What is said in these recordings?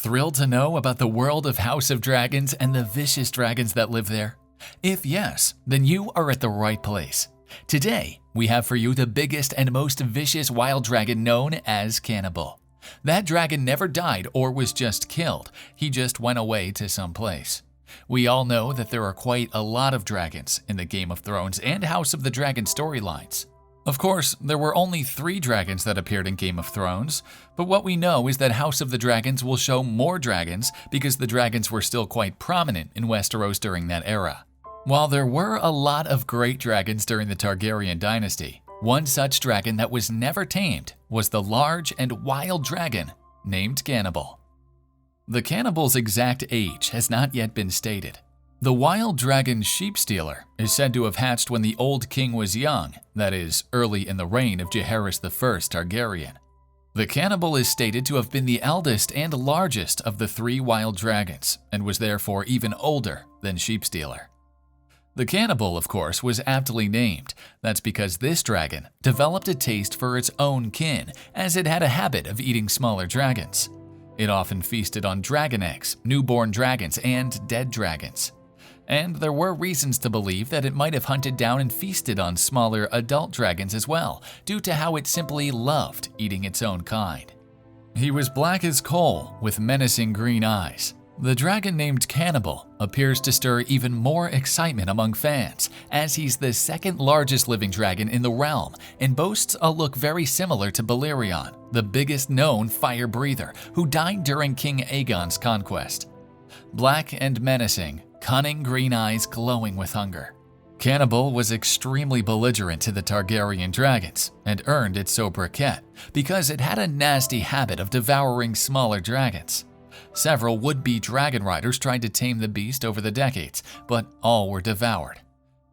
Thrilled to know about the world of House of Dragons and the vicious dragons that live there? If yes, then you are at the right place. Today, we have for you the biggest and most vicious wild dragon known as Cannibal. That dragon never died or was just killed, he just went away to some place. We all know that there are quite a lot of dragons in the Game of Thrones and House of the Dragon storylines. Of course, there were only 3 dragons that appeared in Game of Thrones, but what we know is that House of the Dragons will show more dragons because the dragons were still quite prominent in Westeros during that era. While there were a lot of great dragons during the Targaryen dynasty, one such dragon that was never tamed was the large and wild dragon named Cannibal. The cannibal's exact age has not yet been stated. The wild dragon Sheepstealer is said to have hatched when the old king was young, that is, early in the reign of Jaehaerys I Targaryen. The cannibal is stated to have been the eldest and largest of the 3 wild dragons, and was therefore even older than Sheepstealer. The cannibal, of course, was aptly named. That's because this dragon developed a taste for its own kin, as it had a habit of eating smaller dragons. It often feasted on dragon eggs, newborn dragons, and dead dragons. And there were reasons to believe that it might have hunted down and feasted on smaller adult dragons as well, due to how it simply loved eating its own kind. He was black as coal, with menacing green eyes. The dragon named Cannibal appears to stir even more excitement among fans, as he's the second largest living dragon in the realm and boasts a look very similar to Balerion, the biggest known fire breather, who died during King Aegon's conquest. Black and menacing, cunning green eyes glowing with hunger. Cannibal was extremely belligerent to the Targaryen dragons and earned its sobriquet because it had a nasty habit of devouring smaller dragons. Several would-be dragon riders tried to tame the beast over the decades, but all were devoured.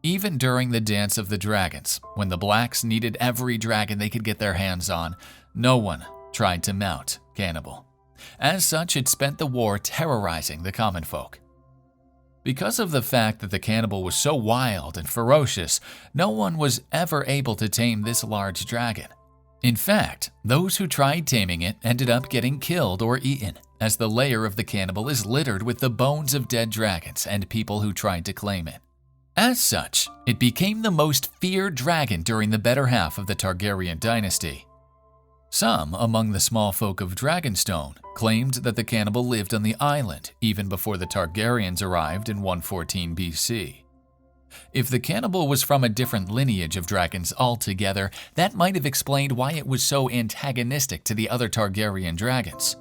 Even during the Dance of the Dragons, when the Blacks needed every dragon they could get their hands on, no one tried to mount Cannibal. As such, it spent the war terrorizing the common folk. Because of the fact that the cannibal was so wild and ferocious, no one was ever able to tame this large dragon. In fact, those who tried taming it ended up getting killed or eaten, as the lair of the cannibal is littered with the bones of dead dragons and people who tried to claim it. As such, it became the most feared dragon during the better half of the Targaryen dynasty. Some among the small folk of Dragonstone claimed that the cannibal lived on the island even before the Targaryens arrived in 114 BC. If the cannibal was from a different lineage of dragons altogether, that might have explained why it was so antagonistic to the other Targaryen dragons.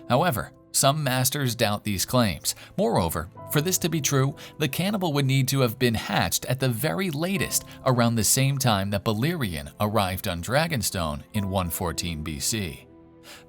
However, some masters doubt these claims. Moreover, for this to be true, the cannibal would need to have been hatched at the very latest around the same time that Balerion arrived on Dragonstone in 114 BC.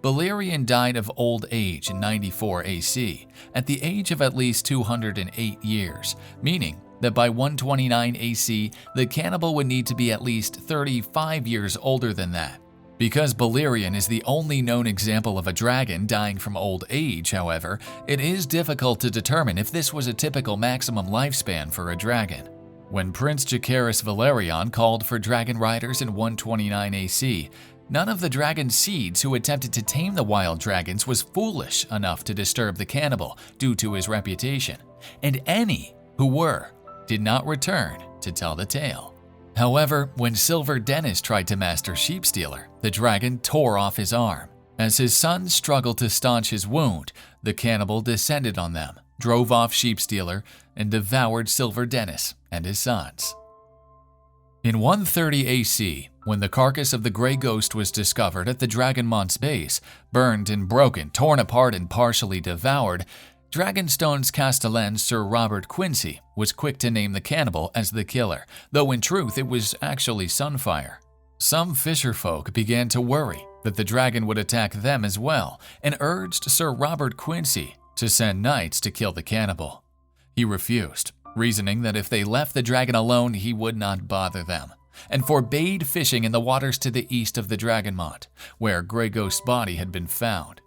Balerion died of old age in 94 AC, at the age of at least 208 years, meaning that by 129 AC, the cannibal would need to be at least 35 years older than that. Because Balerion is the only known example of a dragon dying from old age, however, it is difficult to determine if this was a typical maximum lifespan for a dragon. When Prince Jaehaerys Balerion called for dragon riders in 129 AC, none of the dragon seeds who attempted to tame the wild dragons was foolish enough to disturb the cannibal due to his reputation, and any who were did not return to tell the tale. However, when Silver Dennis tried to master Sheepstealer, the dragon tore off his arm. As his sons struggled to staunch his wound, the cannibal descended on them, drove off Sheepstealer, and devoured Silver Dennis and his sons. In 130 AC, when the carcass of the Grey Ghost was discovered at the Dragonmont's base, burned and broken, torn apart and partially devoured, Dragonstone's castellan Sir Robert Quincy was quick to name the cannibal as the killer, though in truth it was actually Sunfire. Some fisherfolk began to worry that the dragon would attack them as well, and urged Sir Robert Quincy to send knights to kill the cannibal. He refused, reasoning that if they left the dragon alone he would not bother them, and forbade fishing in the waters to the east of the Dragonmont, where Grey Ghost's body had been found.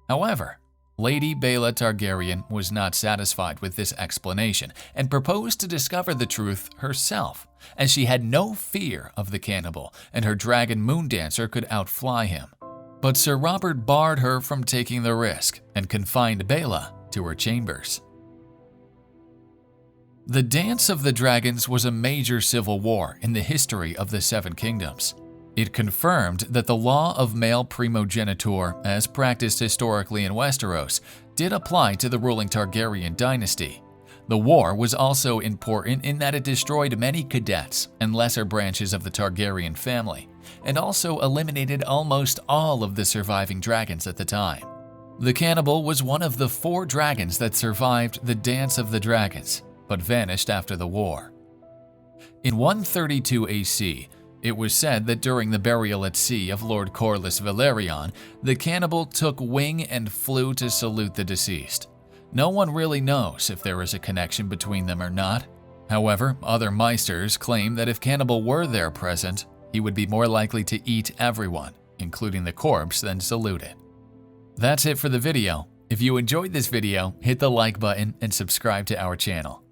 However, Lady Baela Targaryen was not satisfied with this explanation and proposed to discover the truth herself, as she had no fear of the cannibal and her dragon Moondancer could outfly him. but Sir Robert barred her from taking the risk and confined Baela to her chambers. The Dance of the Dragons was a major civil war in the history of the Seven Kingdoms. It confirmed that the law of male primogeniture, as practiced historically in Westeros, did apply to the ruling Targaryen dynasty. The war was also important in that it destroyed many cadets and lesser branches of the Targaryen family, and also eliminated almost all of the surviving dragons at the time. The Cannibal was one of the 4 dragons that survived the Dance of the Dragons, but vanished after the war. In 132 AC, it was said that during the burial at sea of Lord Corlys Velaryon, the Cannibal took wing and flew to salute the deceased. No one really knows if there is a connection between them or not. However, other Meisters claim that if Cannibal were there present, he would be more likely to eat everyone, including the corpse, than salute it. That's it for the video. If you enjoyed this video, hit the like button and subscribe to our channel.